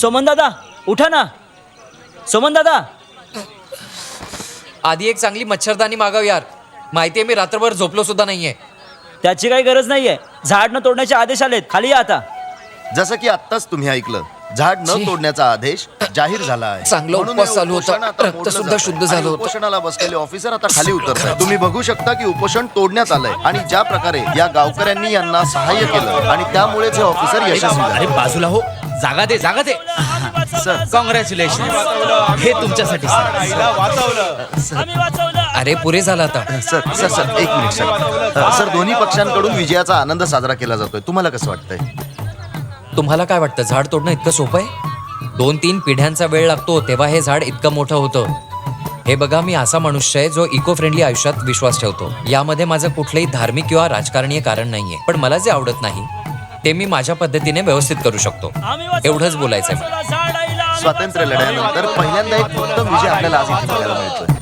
सोमन दादा उठा ना. सोमन दादा. आधी एक चांगली मच्छरदाणी मागव यार. माहितीये मी रात्रभर झोपलो सुद्धा नाहीये. त्याची काही गरज नाहीये. झाड न तोडण्याचे आदेश आलेत. खाली या आता. जसं की आत्ताच तुम्ही ऐकलं, झाड न छी. तोडण्याचा आदेश जाहीर झाला आहे. चांगला म्हणून उपवास हे चालू होता. उपोषण आता रक्त मोडलं सुद्धा जातंय. शुद्ध झालं आणि होतं. उपोषणाला बसलेले ऑफिसर आता खाली उतरतात. तुम्ही बघू शकता की उपोषण तोडण्यात आलंय आणि ज्या प्रकारे या गावकऱ्यांनी यांना सहाय्य केलं आणि त्यामुळेच हे ऑफिसर यशस्वी अरे झाले. बाजूला हो. जागा दे जागा दे. सर. कॉंग्रॅच्युलेशन. हे तुमच्यासाठी सर. आम्ही वाचवलं. अरे पुरे झालं आता. सर सर सर एक मिनिट सर. सर दोन्ही पक्षांकडून विजयाचा आनंद साजरा केला जातोय. तुम्हाला कसं वाटतंय? तुम्हाला काय वाटतं झाड तोडणं इतकं सोपं आहे? 2-3 पिढ्यांचा वेळ लागतो तेव्हा हे झाड इतकं मोठं होतं. हे बघा, मी असा मनुष्य आहे जो इको फ्रेंडली आयुष्यात विश्वास ठेवतो. यामध्ये माझं कुठलंही धार्मिक किंवा राजकारणीय कारण नाहीये. पण मला जे आवडत नाही ते मी माझ्या पद्धतीने व्यवस्थित करू शकतो. एवढंच बोलायचंय मला. स्वातंत्र्य लढ्यानंतर पहिल्यांदा एक उत्तम विजय आपल्याला आज इथे बघायला मिळतोय.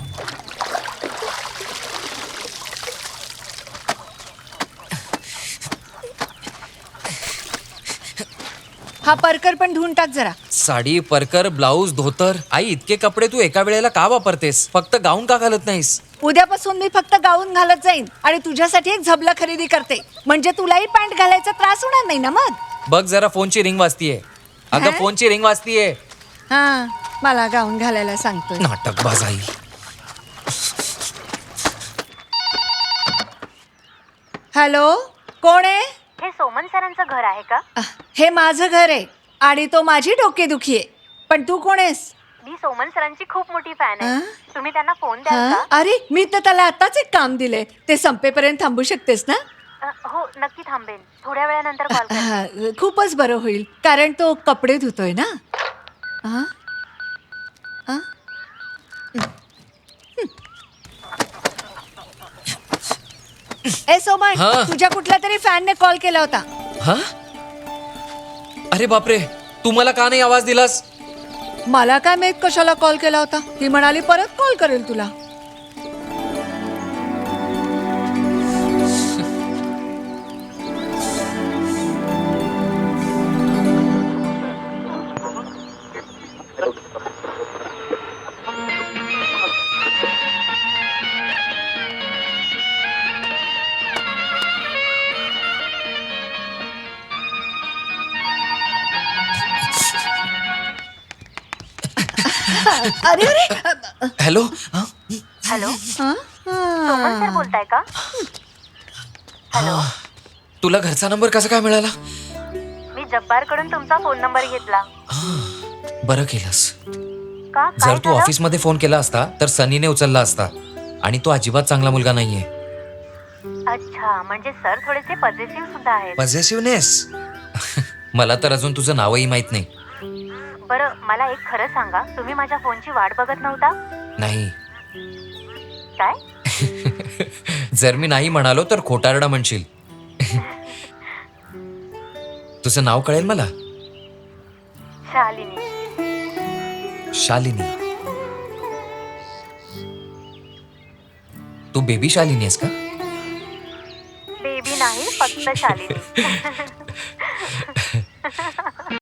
हा परकर पण धुवून टाक जरा. साडी, परकर, ब्लाऊज, धोतर. आई, इतके कपडे तू एका वेळेला का वापरतेस? फक्त गाऊन का घालत नाहीस? उद्यापासून मी फक्त गाऊन घालत जाईन आणि तुझ्यासाठी एक झबला खरेदी करते. म्हणजे तुलाही पॅन्ट घालायचा त्रास होणार नाही ना मग. बघ जरा, फोनची रिंग वाजतीये. अगं हा? फोनची रिंग वाजतीये. हा, मला गाऊन घालायला सांगतोय. नाटकबाज आई. हॅलो, कोण आहे? हे सोमन सरांचं घर आहे का? हे माझं घर आहे आणि तो माझी डोकेदुखी आहे. पण तू कोण आहेस? मी सोमन सरांची खूप मोठी फॅन अं? आहे. तुम्ही त्यांना फोन द्याल हा? का? अरे मी तर त्याला आताच एक काम दिले. ते संपेपर्यंत थांबू शकतेस ना? हो, नक्की थांबेन. थोड्या वेळानंतर कॉल करेन. हा, खूपच बरं होईल कारण तो कपडे धुतोय ना. हा? हा? ए सोमन, हा? तुझ्या कुठल्या तरी फॅनने कॉल केला होता. हा? अरे बापरे, तू मला का नाही आवाज दिलास? मला काय माहित कशाला कॉल केला होता. ती म्हणाली परत कॉल करेल तुला. अरे अरे हॅलो. हॅलो, हा? सोमन सर बोलताय का? हॅलो, तुला घरचा नंबर कसा काय मिळाला? मी जब्बार कडून तुमचा फोन नंबर घेतला. बरं केलंस. का? काय जर तू झालं? ऑफिस मध्ये फोन केला असता तर सनीने उचलला असता. आणि तो अजिबात चांगला मुलगा नाहीये. अच्छा, म्हणजे सर थोडेसे पॉझिटिव्ह सुद्धा आहेत. पॉझिटिव्हनेस. मला तर अजून तुझं नावही माहित नाही. बरं, मला एक खरं सांगा, तुम्ही माझ्या फोनची वाट बघत नव्हता? नाही. काय? जर मी नाही म्हणालो तर खोटारडा म्हणशील. तुझं नाव कळेल मला? शालिनी. शालिनी. तू बेबी शालिनी आहेस का? बेबी नाही, फक्त शालिनी.